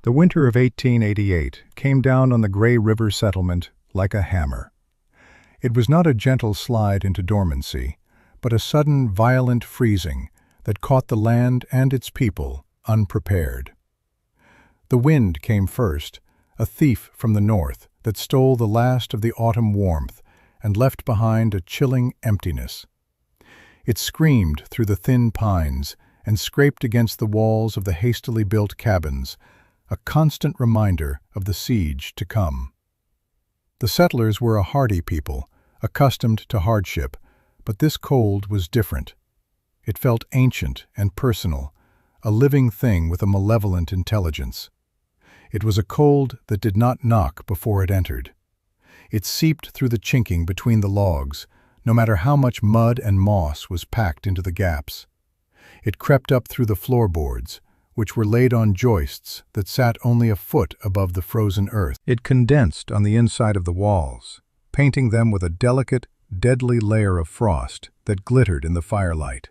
The winter of 1888 came down on the Gray River settlement like a hammer. It was not a gentle slide into dormancy, but a sudden, violent freezing that caught the land and its people unprepared. The wind came first, a thief from the north that stole the last of the autumn warmth and left behind a chilling emptiness. It screamed through the thin pines and scraped against the walls of the hastily built cabins, a constant reminder of the siege to come. The settlers were a hardy people, accustomed to hardship, but this cold was different. It felt ancient and personal, a living thing with a malevolent intelligence. It was a cold that did not knock before it entered. It seeped through the chinking between the logs, no matter how much mud and moss was packed into the gaps. It crept up through the floorboards, which were laid on joists that sat only a foot above the frozen earth. It condensed on the inside of the walls, painting them with a delicate, deadly layer of frost that glittered in the firelight.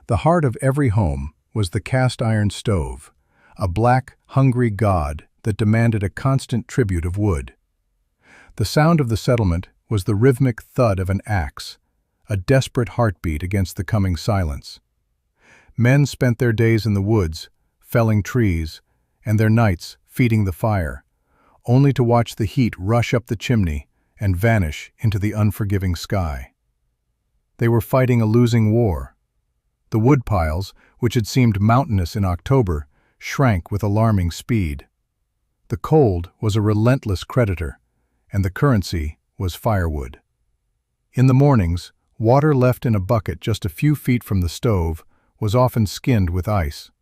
The heart of every home was the cast-iron stove, a black, hungry god that demanded a constant tribute of wood. The sound of the settlement was the rhythmic thud of an axe, a desperate heartbeat against the coming silence. Men spent their days in the woods, felling trees, and their nights feeding the fire, only to watch the heat rush up the chimney and vanish into the unforgiving sky. They were fighting a losing war. The woodpiles, which had seemed mountainous in October, shrank with alarming speed. The cold was a relentless creditor, and the currency was firewood. In the mornings, water left in a bucket just a few feet from the stove was often skinned with ice.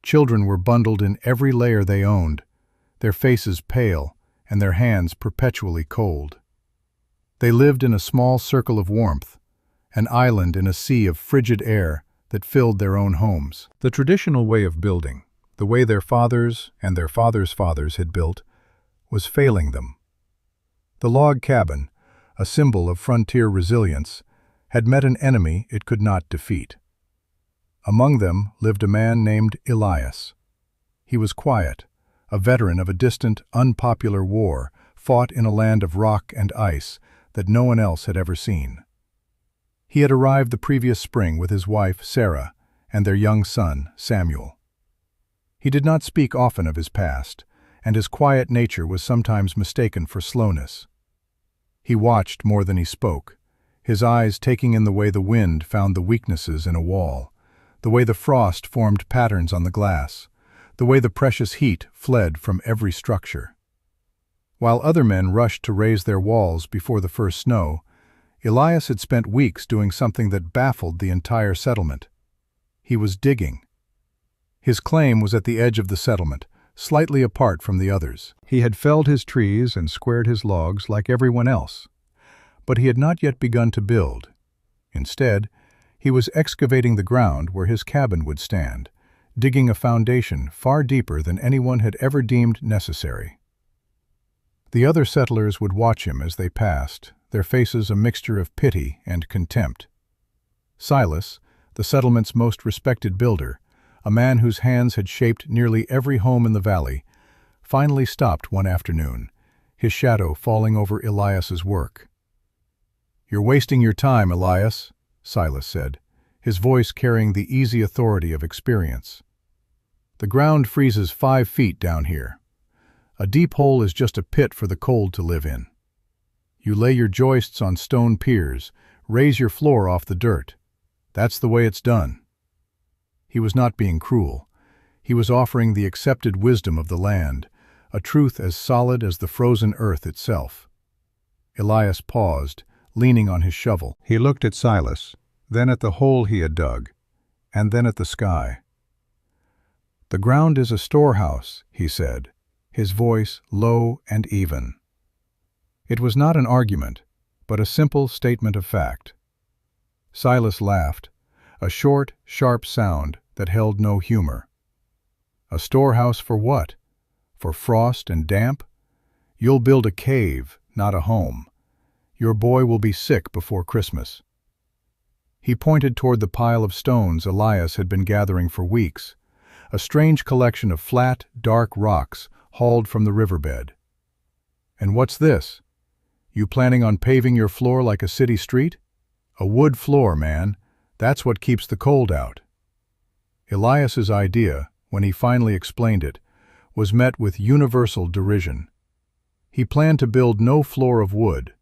Children were bundled in every layer they owned, their faces pale and their hands perpetually cold. They lived in a small circle of warmth, an island in a sea of frigid air that filled their own homes. The traditional way of building, the way their fathers and their fathers' fathers had built, was failing them. The log cabin, a symbol of frontier resilience, had met an enemy it could not defeat. Among them lived a man named Elias. He was quiet, a veteran of a distant, unpopular war fought in a land of rock and ice that no one else had ever seen. He had arrived the previous spring with his wife, Sarah, and their young son, Samuel. He did not speak often of his past, and his quiet nature was sometimes mistaken for slowness. He watched more than he spoke, his eyes taking in the way the wind found the weaknesses in a wall, the way the frost formed patterns on the glass, the way the precious heat fled from every structure. While other men rushed to raise their walls before the first snow, Elias had spent weeks doing something that baffled the entire settlement. He was digging. His claim was at the edge of the settlement, slightly apart from the others. He had felled his trees and squared his logs like everyone else, but he had not yet begun to build. Instead, he was excavating the ground where his cabin would stand, digging a foundation far deeper than anyone had ever deemed necessary. The other settlers would watch him as they passed, their faces a mixture of pity and contempt. Silas, the settlement's most respected builder, a man whose hands had shaped nearly every home in the valley, finally stopped one afternoon, his shadow falling over Elias's work. "You're wasting your time, Elias," Silas said, his voice carrying the easy authority of experience. "The ground freezes 5 feet down here. A deep hole is just a pit for the cold to live in. You lay your joists on stone piers, raise your floor off the dirt. That's the way it's done." He was not being cruel. He was offering the accepted wisdom of the land, a truth as solid as the frozen earth itself. Elias paused, leaning on his shovel. He looked at Silas, then at the hole he had dug, and then at the sky. "The ground is a storehouse," he said, his voice low and even. It was not an argument, but a simple statement of fact. Silas laughed, a short, sharp sound that held no humor. "A storehouse for what? For frost and damp? You'll build a cave, not a home. Your boy will be sick before Christmas." He pointed toward the pile of stones Elias had been gathering for weeks, a strange collection of flat, dark rocks hauled from the riverbed. "And what's this? You planning on paving your floor like a city street?" "A wood floor, man. That's what keeps the cold out." Elias's idea, when he finally explained it, was met with universal derision. He planned to build no floor of wood.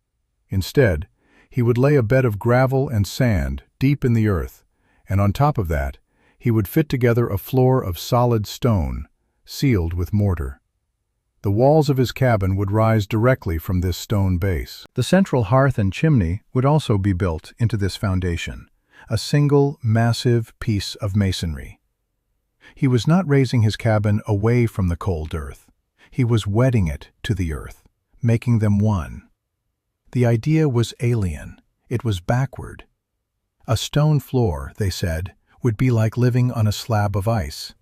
Instead, he would lay a bed of gravel and sand deep in the earth, and on top of that, he would fit together a floor of solid stone, sealed with mortar. The walls of his cabin would rise directly from this stone base. The central hearth and chimney would also be built into this foundation, a single, massive piece of masonry. He was not raising his cabin away from the cold earth. He was wedding it to the earth, making them one. The idea was alien. It was backward. A stone floor, they said, would be like living on a slab of ice.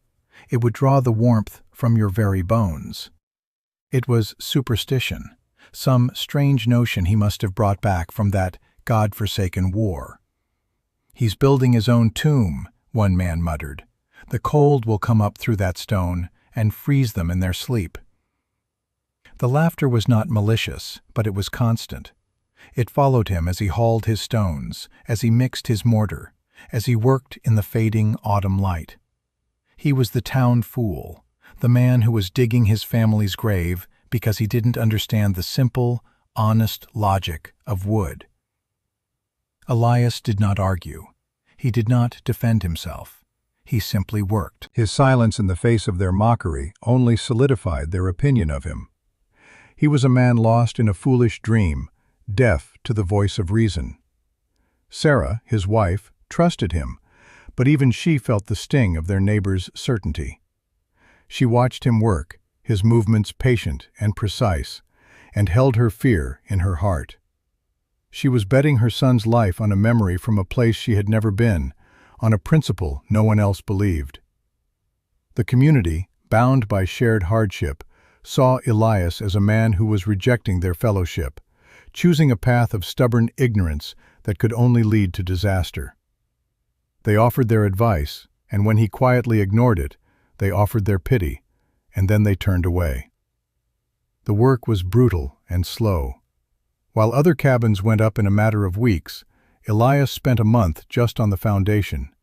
It would draw the warmth from your very bones. It was superstition, some strange notion he must have brought back from that God-forsaken war. "He's building his own tomb," one man muttered. "The cold will come up through that stone and freeze them in their sleep." The laughter was not malicious, but it was constant. It followed him as he hauled his stones, as he mixed his mortar, as he worked in the fading autumn light. He was the town fool, the man who was digging his family's grave because he didn't understand the simple, honest logic of wood. Elias did not argue. He did not defend himself. He simply worked. His silence in the face of their mockery only solidified their opinion of him. He was a man lost in a foolish dream, deaf to the voice of reason. Sarah, his wife, trusted him, but even she felt the sting of their neighbor's certainty. She watched him work, his movements patient and precise, and held her fear in her heart. She was betting her son's life on a memory from a place she had never been, on a principle no one else believed. The community, bound by shared hardship, saw Elias as a man who was rejecting their fellowship, choosing a path of stubborn ignorance that could only lead to disaster. They offered their advice, and when he quietly ignored it, they offered their pity, and then they turned away. The work was brutal and slow. While other cabins went up in a matter of weeks, Elias spent a month just on the foundation.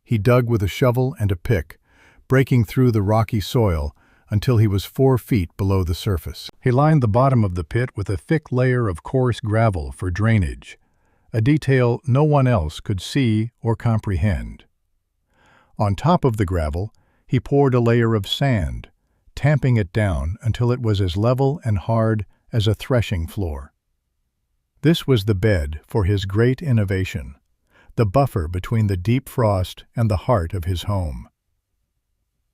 He dug with a shovel and a pick, breaking through the rocky soil until he was 4 feet below the surface. He lined the bottom of the pit with a thick layer of coarse gravel for drainage, a detail no one else could see or comprehend. On top of the gravel, he poured a layer of sand, tamping it down until it was as level and hard as a threshing floor. This was the bed for his great innovation, the buffer between the deep frost and the heart of his home.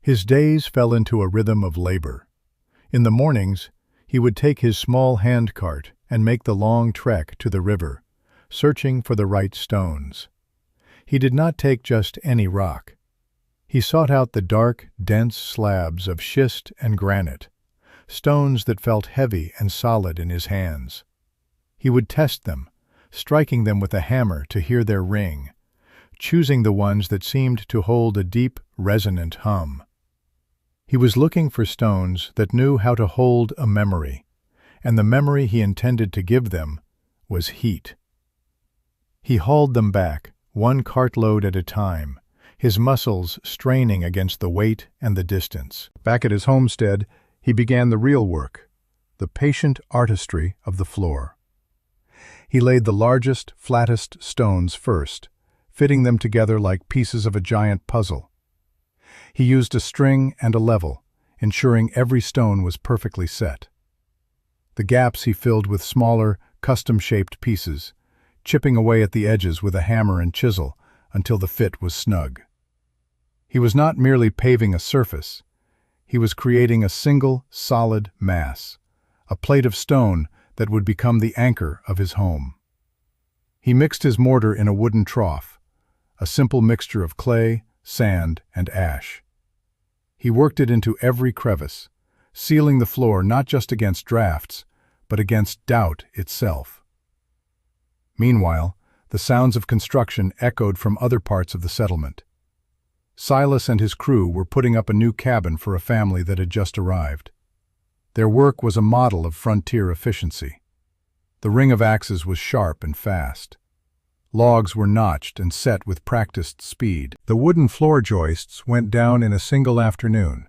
His days fell into a rhythm of labor. In the mornings, he would take his small handcart and make the long trek to the river, searching for the right stones. He did not take just any rock. He sought out the dark, dense slabs of schist and granite, stones that felt heavy and solid in his hands. He would test them, striking them with a hammer to hear their ring, choosing the ones that seemed to hold a deep, resonant hum. He was looking for stones that knew how to hold a memory, and the memory he intended to give them was heat. He hauled them back, one cartload at a time, his muscles straining against the weight and the distance. Back at his homestead, he began the real work, the patient artistry of the floor. He laid the largest, flattest stones first, fitting them together like pieces of a giant puzzle. He used a string and a level, ensuring every stone was perfectly set. The gaps he filled with smaller, custom-shaped pieces, chipping away at the edges with a hammer and chisel until the fit was snug. He was not merely paving a surface. He was creating a single, solid mass, a plate of stone that would become the anchor of his home. He mixed his mortar in a wooden trough, a simple mixture of clay, sand, and ash. He worked it into every crevice, sealing the floor not just against drafts, but against doubt itself. Meanwhile, the sounds of construction echoed from other parts of the settlement. Silas and his crew were putting up a new cabin for a family that had just arrived. Their work was a model of frontier efficiency. The ring of axes was sharp and fast. Logs were notched and set with practiced speed. The wooden floor joists went down in a single afternoon,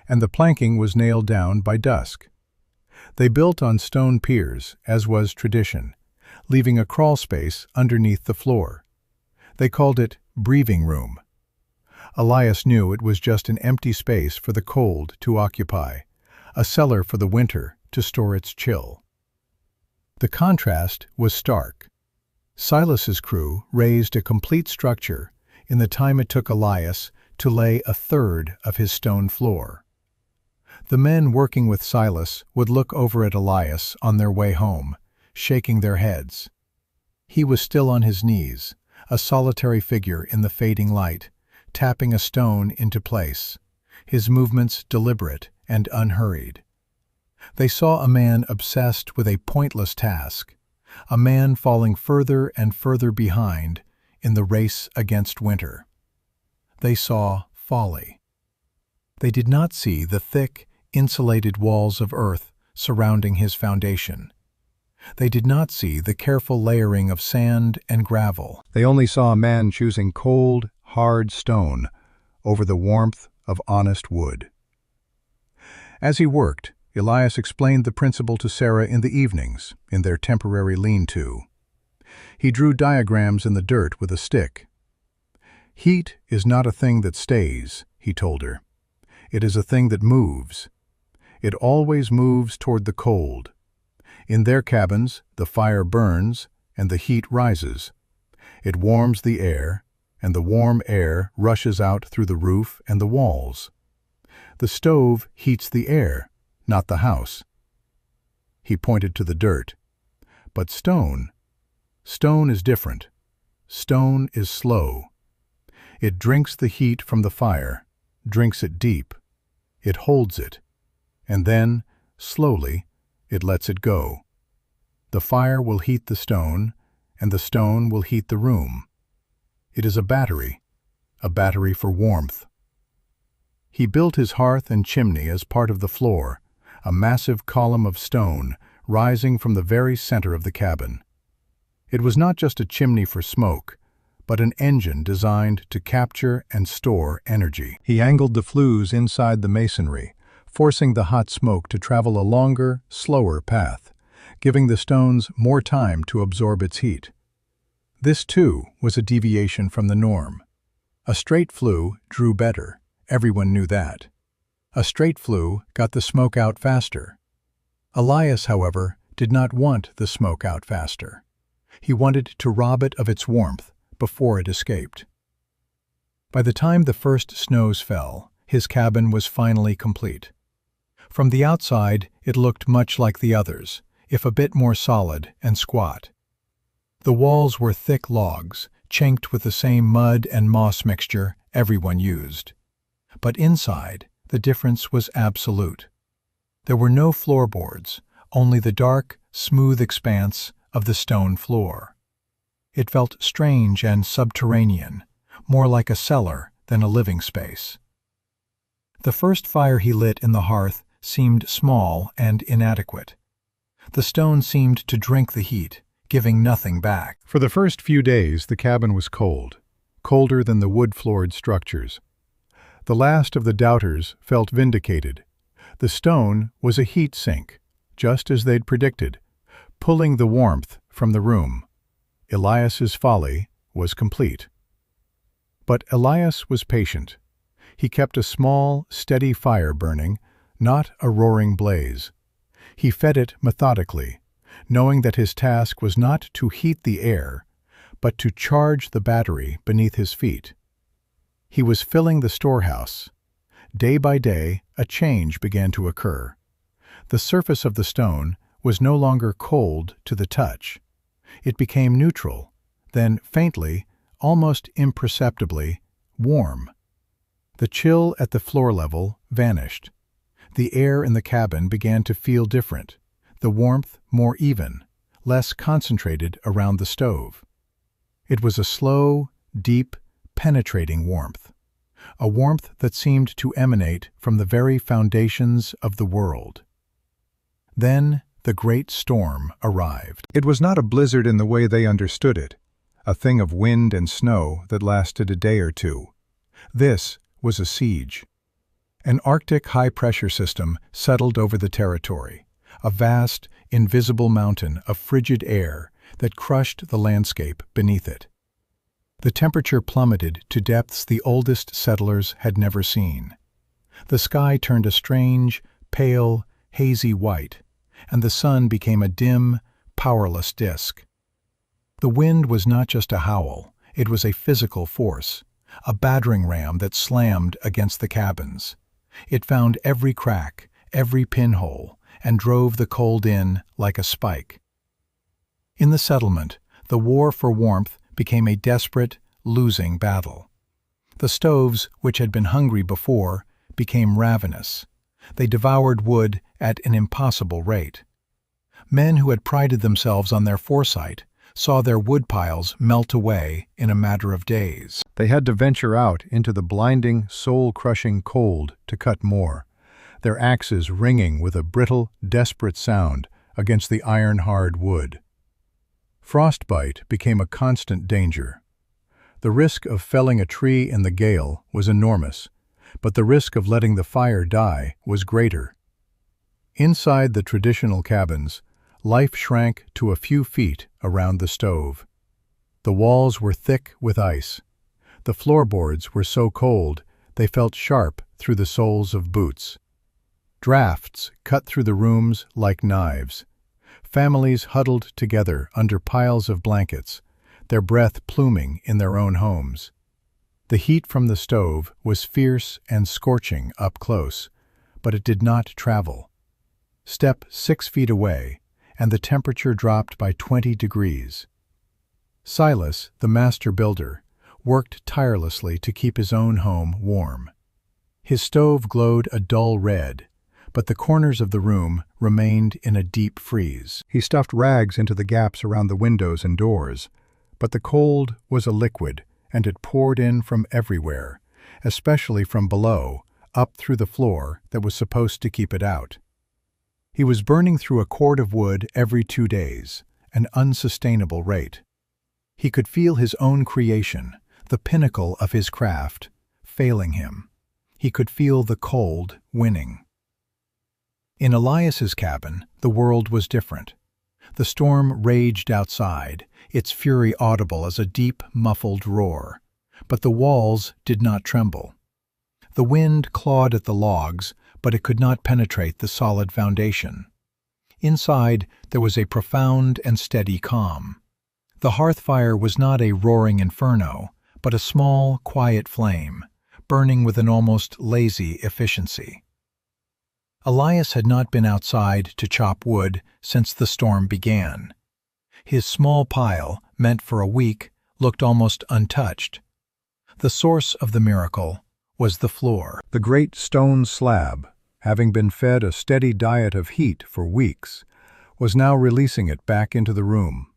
and the planking was nailed down by dusk. They built on stone piers, as was tradition, leaving a crawl space underneath the floor. They called it breathing room. Elias knew it was just an empty space for the cold to occupy, a cellar for the winter to store its chill. The contrast was stark. Silas's crew raised a complete structure in the time it took Elias to lay a third of his stone floor. The men working with Silas would look over at Elias on their way home, shaking their heads. He was still on his knees, a solitary figure in the fading light, tapping a stone into place, his movements deliberate and unhurried. They saw a man obsessed with a pointless task, a man falling further and further behind in the race against winter. They saw folly. They did not see the thick, insulated walls of earth surrounding his foundation. They did not see the careful layering of sand and gravel. They only saw a man choosing cold, hard stone over the warmth of honest wood. As he worked, Elias explained the principle to Sarah in the evenings, in their temporary lean-to. He drew diagrams in the dirt with a stick. "Heat is not a thing that stays," he told her. "It is a thing that moves. It always moves toward the cold. In their cabins, the fire burns and the heat rises. It warms the air, and the warm air rushes out through the roof and the walls. The stove heats the air, not the house." He pointed to the dirt. "But stone is different. Stone is slow. It drinks the heat from the fire, drinks it deep. It holds it, and then, slowly, it lets it go. The fire will heat the stone, and the stone will heat the room. It is a battery for warmth." He built his hearth and chimney as part of the floor, a massive column of stone rising from the very center of the cabin. It was not just a chimney for smoke, but an engine designed to capture and store energy. He angled the flues inside the masonry, forcing the hot smoke to travel a longer, slower path, giving the stones more time to absorb its heat. This, too, was a deviation from the norm. A straight flue drew better. Everyone knew that. A straight flue got the smoke out faster. Elias, however, did not want the smoke out faster. He wanted to rob it of its warmth before it escaped. By the time the first snows fell, his cabin was finally complete. From the outside, it looked much like the others, if a bit more solid and squat. The walls were thick logs, chinked with the same mud and moss mixture everyone used. But inside, the difference was absolute. There were no floorboards, only the dark, smooth expanse of the stone floor. It felt strange and subterranean, more like a cellar than a living space. The first fire he lit in the hearth seemed small and inadequate. The stone seemed to drink the heat, giving nothing back. For the first few days, the cabin was cold, colder than the wood-floored structures. The last of the doubters felt vindicated. The stone was a heat sink, just as they'd predicted, pulling the warmth from the room. Elias's folly was complete. But Elias was patient. He kept a small, steady fire burning, not a roaring blaze. He fed it methodically, knowing that his task was not to heat the air, but to charge the battery beneath his feet. He was filling the storehouse. Day by day, a change began to occur. The surface of the stone was no longer cold to the touch. It became neutral, then faintly, almost imperceptibly, warm. The chill at the floor level vanished. The air in the cabin began to feel different, the warmth more even, less concentrated around the stove. It was a slow, deep, penetrating warmth, a warmth that seemed to emanate from the very foundations of the world. Then the great storm arrived. It was not a blizzard in the way they understood it, a thing of wind and snow that lasted a day or two. This was a siege. An Arctic high-pressure system settled over the territory, a vast, invisible mountain of frigid air that crushed the landscape beneath it. The temperature plummeted to depths the oldest settlers had never seen. The sky turned a strange, pale, hazy white, and the sun became a dim, powerless disk. The wind was not just a howl, it was a physical force, a battering ram that slammed against the cabins. It found every crack, every pinhole, and drove the cold in like a spike. In the settlement, the war for warmth became a desperate, losing battle. The stoves, which had been hungry before, became ravenous. They devoured wood at an impossible rate. Men who had prided themselves on their foresight saw their wood piles melt away in a matter of days. They had to venture out into the blinding, soul-crushing cold to cut more, their axes ringing with a brittle, desperate sound against the iron-hard wood. Frostbite became a constant danger. The risk of felling a tree in the gale was enormous, but the risk of letting the fire die was greater. Inside the traditional cabins, life shrank to a few feet around the stove. The walls were thick with ice. The floorboards were so cold they felt sharp through the soles of boots. Drafts cut through the rooms like knives. Families huddled together under piles of blankets, their breath pluming in their own homes. The heat from the stove was fierce and scorching up close, but it did not travel. Step 6 feet away, and the temperature dropped by 20 degrees. Silas, the master builder, worked tirelessly to keep his own home warm. His stove glowed a dull red, but the corners of the room remained in a deep freeze. He stuffed rags into the gaps around the windows and doors, but the cold was a liquid, and it poured in from everywhere, especially from below, up through the floor that was supposed to keep it out. He was burning through a cord of wood every 2 days, an unsustainable rate. He could feel his own creation, the pinnacle of his craft, failing him. He could feel the cold winning. In Elias's cabin, the world was different. The storm raged outside, its fury audible as a deep, muffled roar. But the walls did not tremble. The wind clawed at the logs, but it could not penetrate the solid foundation. Inside, there was a profound and steady calm. The hearth fire was not a roaring inferno, but a small, quiet flame, burning with an almost lazy efficiency. Elias had not been outside to chop wood since the storm began. His small pile, meant for a week, looked almost untouched. The source of the miracle was the floor. The great stone slab, having been fed a steady diet of heat for weeks, was now releasing it back into the room.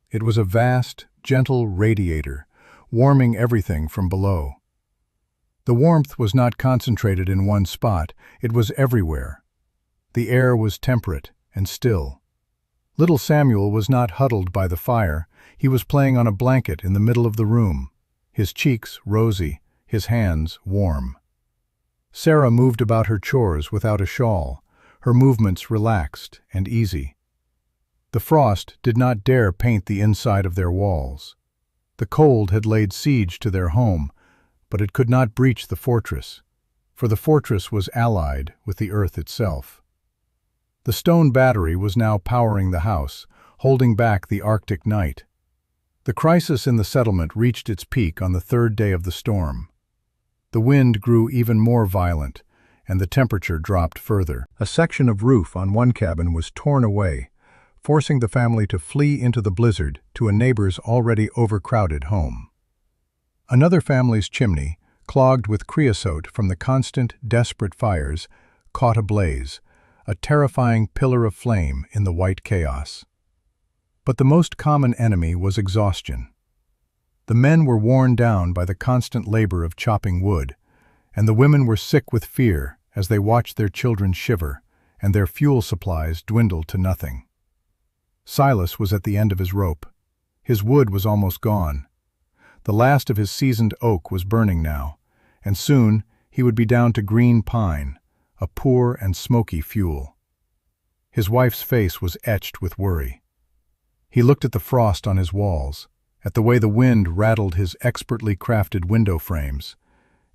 It was a vast, gentle radiator, warming everything from below. The warmth was not concentrated in one spot, it was everywhere. The air was temperate and still. Little Samuel was not huddled by the fire, he was playing on a blanket in the middle of the room, his cheeks rosy, his hands warm. Sarah moved about her chores without a shawl, her movements relaxed and easy. The frost did not dare paint the inside of their walls. The cold had laid siege to their home, but it could not breach the fortress, for the fortress was allied with the earth itself. The stone battery was now powering the house, holding back the Arctic night. The crisis in the settlement reached its peak on the 3rd day of the storm. The wind grew even more violent, and the temperature dropped further. A section of roof on one cabin was torn away, forcing the family to flee into the blizzard to a neighbor's already overcrowded home. Another family's chimney, clogged with creosote from the constant, desperate fires, caught ablaze, a terrifying pillar of flame in the white chaos. But the most common enemy was exhaustion. The men were worn down by the constant labor of chopping wood, and the women were sick with fear as they watched their children shiver and their fuel supplies dwindle to nothing. Silas was at the end of his rope. His wood was almost gone. The last of his seasoned oak was burning now, and soon he would be down to green pine, a poor and smoky fuel. His wife's face was etched with worry. He looked at the frost on his walls, at the way the wind rattled his expertly crafted window frames,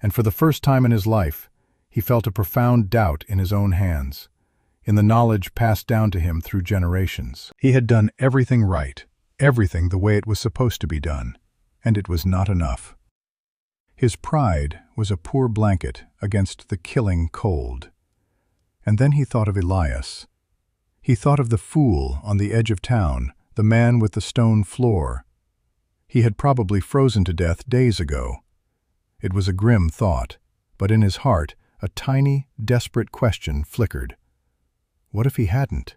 and for the first time in his life, he felt a profound doubt in his own hands, in the knowledge passed down to him through generations. He had done everything right, everything the way it was supposed to be done, and it was not enough. His pride was a poor blanket against the killing cold. And then he thought of Elias. He thought of the fool on the edge of town, the man with the stone floor. He had probably frozen to death days ago. It was a grim thought, but in his heart a tiny, desperate question flickered. What if he hadn't?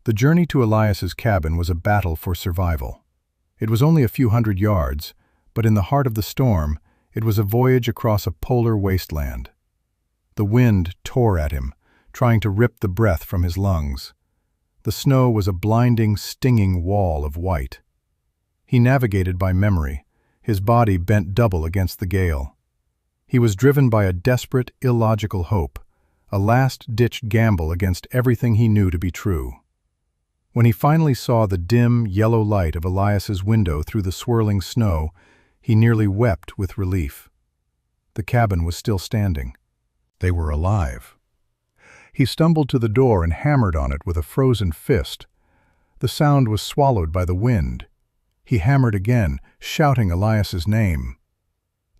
The journey to Elias's cabin was a battle for survival. It was only a few hundred yards, but in the heart of the storm, it was a voyage across a polar wasteland. The wind tore at him, trying to rip the breath from his lungs. The snow was a blinding, stinging wall of white. He navigated by memory, his body bent double against the gale. He was driven by a desperate, illogical hope, a last-ditch gamble against everything he knew to be true. When he finally saw the dim, yellow light of Elias's window through the swirling snow, he nearly wept with relief. The cabin was still standing. They were alive. He stumbled to the door and hammered on it with a frozen fist. The sound was swallowed by the wind. He hammered again, shouting Elias's name.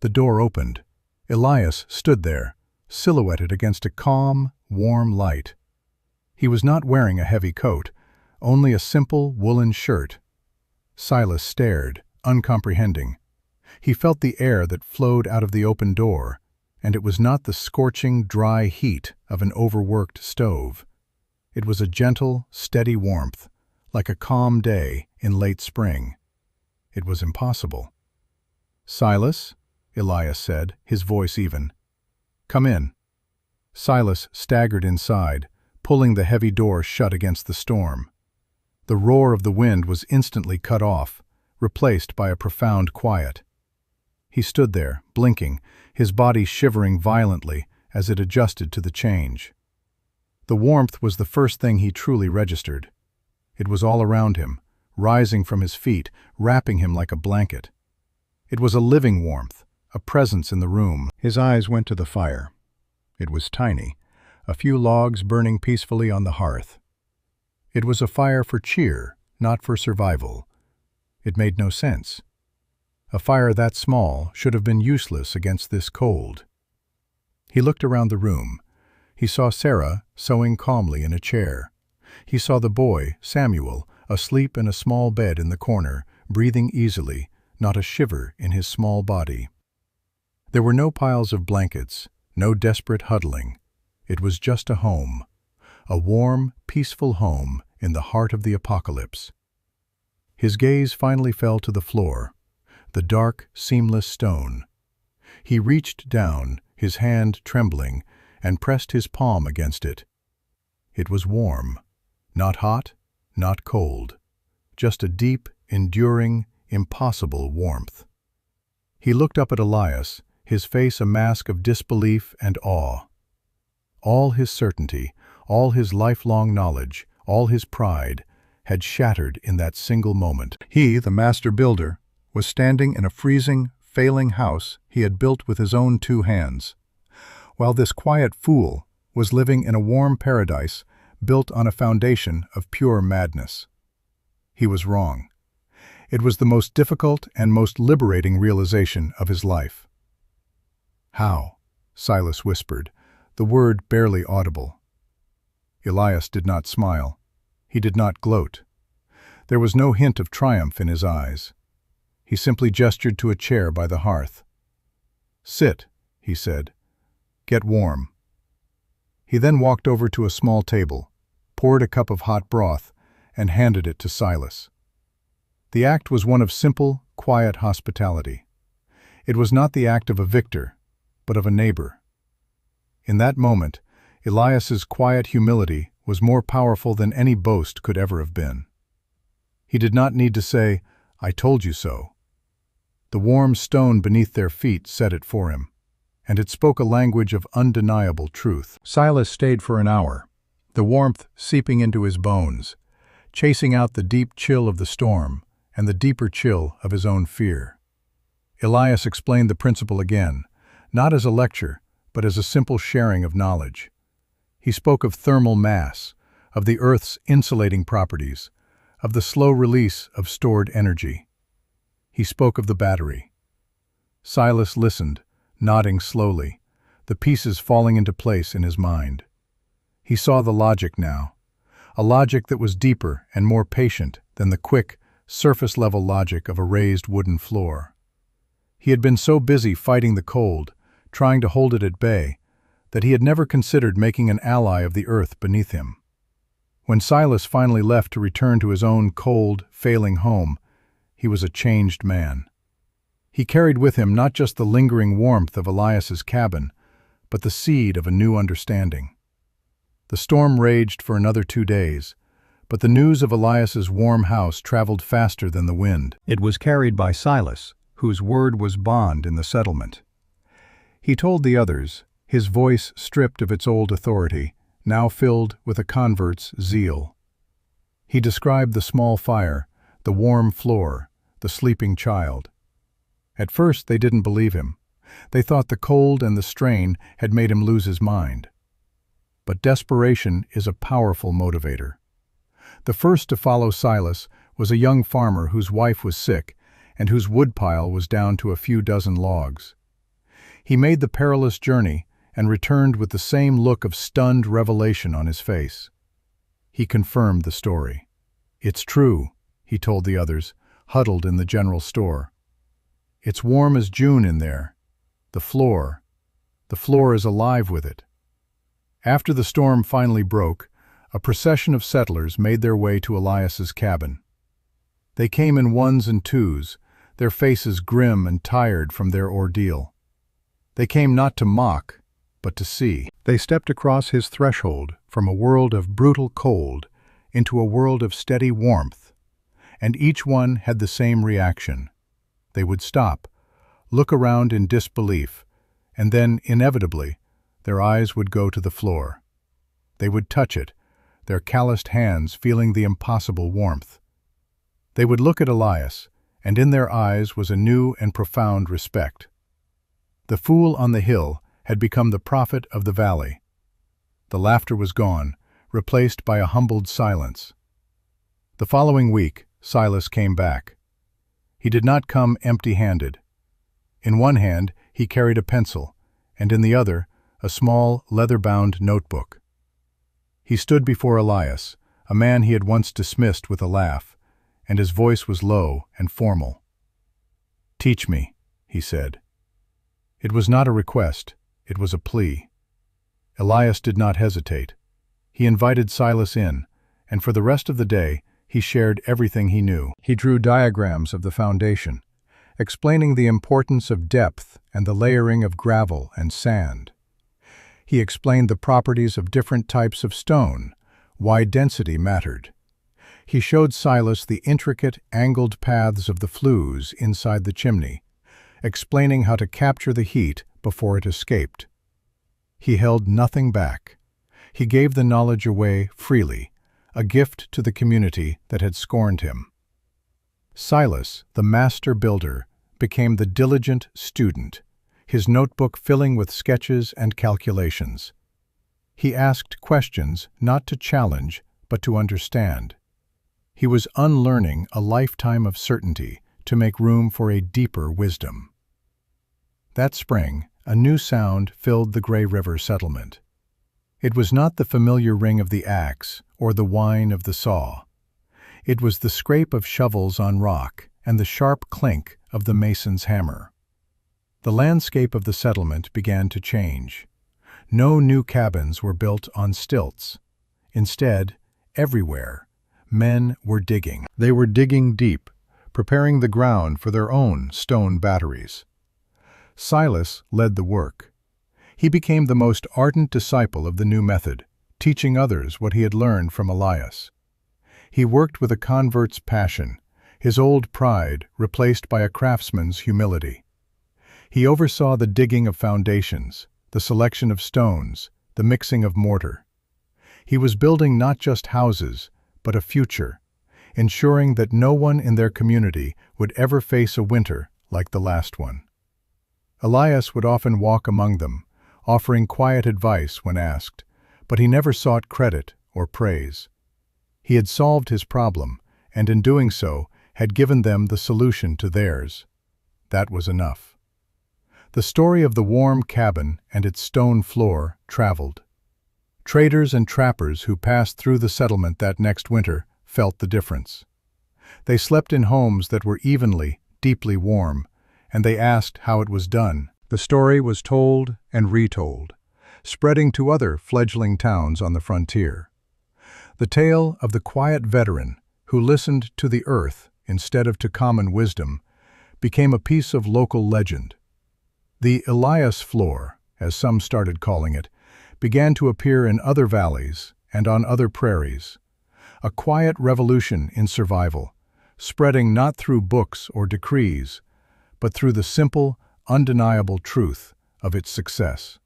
The door opened. Elias stood there, silhouetted against a calm, warm light. He was not wearing a heavy coat, only a simple woolen shirt. Silas stared, uncomprehending. He felt the air that flowed out of the open door, and it was not the scorching, dry heat of an overworked stove. It was a gentle, steady warmth, like a calm day in late spring. It was impossible. "Silas," Elias said, his voice even. "Come in." Silas staggered inside, pulling the heavy door shut against the storm. The roar of the wind was instantly cut off, replaced by a profound quiet. He stood there, blinking, his body shivering violently as it adjusted to the change. The warmth was the first thing he truly registered. It was all around him, rising from his feet, wrapping him like a blanket. It was a living warmth, a presence in the room. His eyes went to the fire. It was tiny, a few logs burning peacefully on the hearth. It was a fire for cheer, not for survival. It made no sense. A fire that small should have been useless against this cold. He looked around the room. He saw Sarah sewing calmly in a chair. He saw the boy, Samuel, asleep in a small bed in the corner, breathing easily, not a shiver in his small body. There were no piles of blankets, no desperate huddling. It was just a home, a warm, peaceful home in the heart of the apocalypse. His gaze finally fell to the floor, the dark, seamless stone. He reached down, his hand trembling, and pressed his palm against it. It was warm, not hot, not cold, just a deep, enduring, impossible warmth. He looked up at Elias, his face a mask of disbelief and awe. All his certainty, all his lifelong knowledge, all his pride, had shattered in that single moment. He, the master builder, was standing in a freezing, failing house he had built with his own 2 hands, while this quiet fool was living in a warm paradise built on a foundation of pure madness. He was wrong. It was the most difficult and most liberating realization of his life. "How?" Silas whispered, the word barely audible. Elias did not smile. He did not gloat. There was no hint of triumph in his eyes. He simply gestured to a chair by the hearth. "Sit," he said. "Get warm." He then walked over to a small table, poured a cup of hot broth, and handed it to Silas. The act was one of simple, quiet hospitality. It was not the act of a victor. but of a neighbor. In that moment, Elias's quiet humility was more powerful than any boast could ever have been. He did not need to say, "I told you so." The warm stone beneath their feet said it for him, and it spoke a language of undeniable truth. Silas stayed for an hour, the warmth seeping into his bones, chasing out the deep chill of the storm and the deeper chill of his own fear. Elias explained the principle again, not as a lecture, but as a simple sharing of knowledge. He spoke of thermal mass, of the Earth's insulating properties, of the slow release of stored energy. He spoke of the battery. Silas listened, nodding slowly, the pieces falling into place in his mind. He saw the logic now, a logic that was deeper and more patient than the quick, surface-level logic of a raised wooden floor. He had been so busy fighting the cold, trying to hold it at bay, that he had never considered making an ally of the earth beneath him. When Silas finally left to return to his own cold, failing home, he was a changed man. He carried with him not just the lingering warmth of Elias's cabin, but the seed of a new understanding. The storm raged for another 2 days, but the news of Elias's warm house traveled faster than the wind. It was carried by Silas, whose word was bond in the settlement. He told the others, his voice stripped of its old authority, now filled with a convert's zeal. He described the small fire, the warm floor, the sleeping child. At first they didn't believe him. They thought the cold and the strain had made him lose his mind. But desperation is a powerful motivator. The first to follow Silas was a young farmer whose wife was sick and whose woodpile was down to a few dozen logs. He made the perilous journey and returned with the same look of stunned revelation on his face. He confirmed the story. "It's true," he told the others, huddled in the general store. "It's warm as June in there. The floor is alive with it." After the storm finally broke, a procession of settlers made their way to Elias's cabin. They came in ones and twos, their faces grim and tired from their ordeal. They came not to mock, but to see. They stepped across his threshold from a world of brutal cold into a world of steady warmth, and each one had the same reaction. They would stop, look around in disbelief, and then, inevitably, their eyes would go to the floor. They would touch it, their calloused hands feeling the impossible warmth. They would look at Elias, and in their eyes was a new and profound respect. The fool on the hill had become the prophet of the valley. The laughter was gone, replaced by a humbled silence. The following week, Silas came back. He did not come empty-handed. In one hand, he carried a pencil, and in the other, a small, leather-bound notebook. He stood before Elias, a man he had once dismissed with a laugh, and his voice was low and formal. "Teach me," he said. It was not a request, it was a plea. Elias did not hesitate. He invited Silas in, and for the rest of the day, he shared everything he knew. He drew diagrams of the foundation, explaining the importance of depth and the layering of gravel and sand. He explained the properties of different types of stone, why density mattered. He showed Silas the intricate, angled paths of the flues inside the chimney, explaining how to capture the heat before it escaped. He held nothing back. He gave the knowledge away freely, a gift to the community that had scorned him. Silas, the master builder, became the diligent student, his notebook filling with sketches and calculations. He asked questions not to challenge, but to understand. He was unlearning a lifetime of certainty to make room for a deeper wisdom. That spring, a new sound filled the Gray River settlement. It was not the familiar ring of the axe or the whine of the saw. It was the scrape of shovels on rock and the sharp clink of the mason's hammer. The landscape of the settlement began to change. No new cabins were built on stilts. Instead, everywhere, men were digging. They were digging deep, preparing the ground for their own stone batteries. Silas led the work. He became the most ardent disciple of the new method, teaching others what he had learned from Elias. He worked with a convert's passion, his old pride replaced by a craftsman's humility. He oversaw the digging of foundations, the selection of stones, the mixing of mortar. He was building not just houses, but a future, ensuring that no one in their community would ever face a winter like the last one. Elias would often walk among them, offering quiet advice when asked, but he never sought credit or praise. He had solved his problem, and in doing so, had given them the solution to theirs. That was enough. The story of the warm cabin and its stone floor traveled. Traders and trappers who passed through the settlement that next winter felt the difference. They slept in homes that were evenly, deeply warm, and they asked how it was done. The story was told and retold, spreading to other fledgling towns on the frontier. The tale of the quiet veteran who listened to the earth instead of to common wisdom became a piece of local legend. The Elias floor, as some started calling it, began to appear in other valleys and on other prairies. A quiet revolution in survival, spreading not through books or decrees, but through the simple, undeniable truth of its success.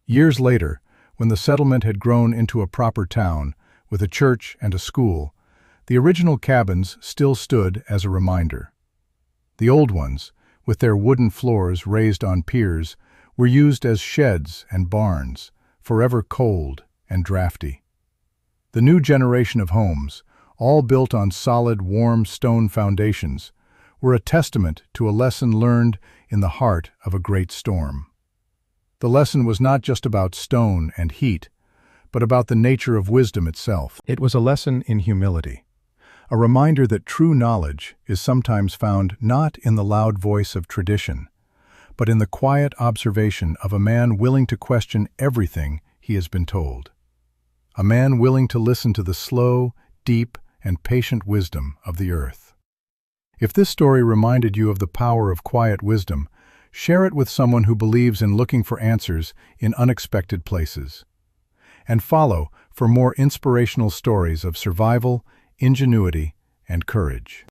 Years later, when the settlement had grown into a proper town, with a church and a school, the original cabins still stood as a reminder. The old ones, with their wooden floors raised on piers, were used as sheds and barns, forever cold and drafty. The new generation of homes, all built on solid, warm stone foundations, were a testament to a lesson learned in the heart of a great storm. The lesson was not just about stone and heat, but about the nature of wisdom itself. It was a lesson in humility, a reminder that true knowledge is sometimes found not in the loud voice of tradition, but in the quiet observation of a man willing to question everything he has been told. A man willing to listen to the slow, deep, and patient wisdom of the earth. If this story reminded you of the power of quiet wisdom, share it with someone who believes in looking for answers in unexpected places. And follow for more inspirational stories of survival, ingenuity, and courage.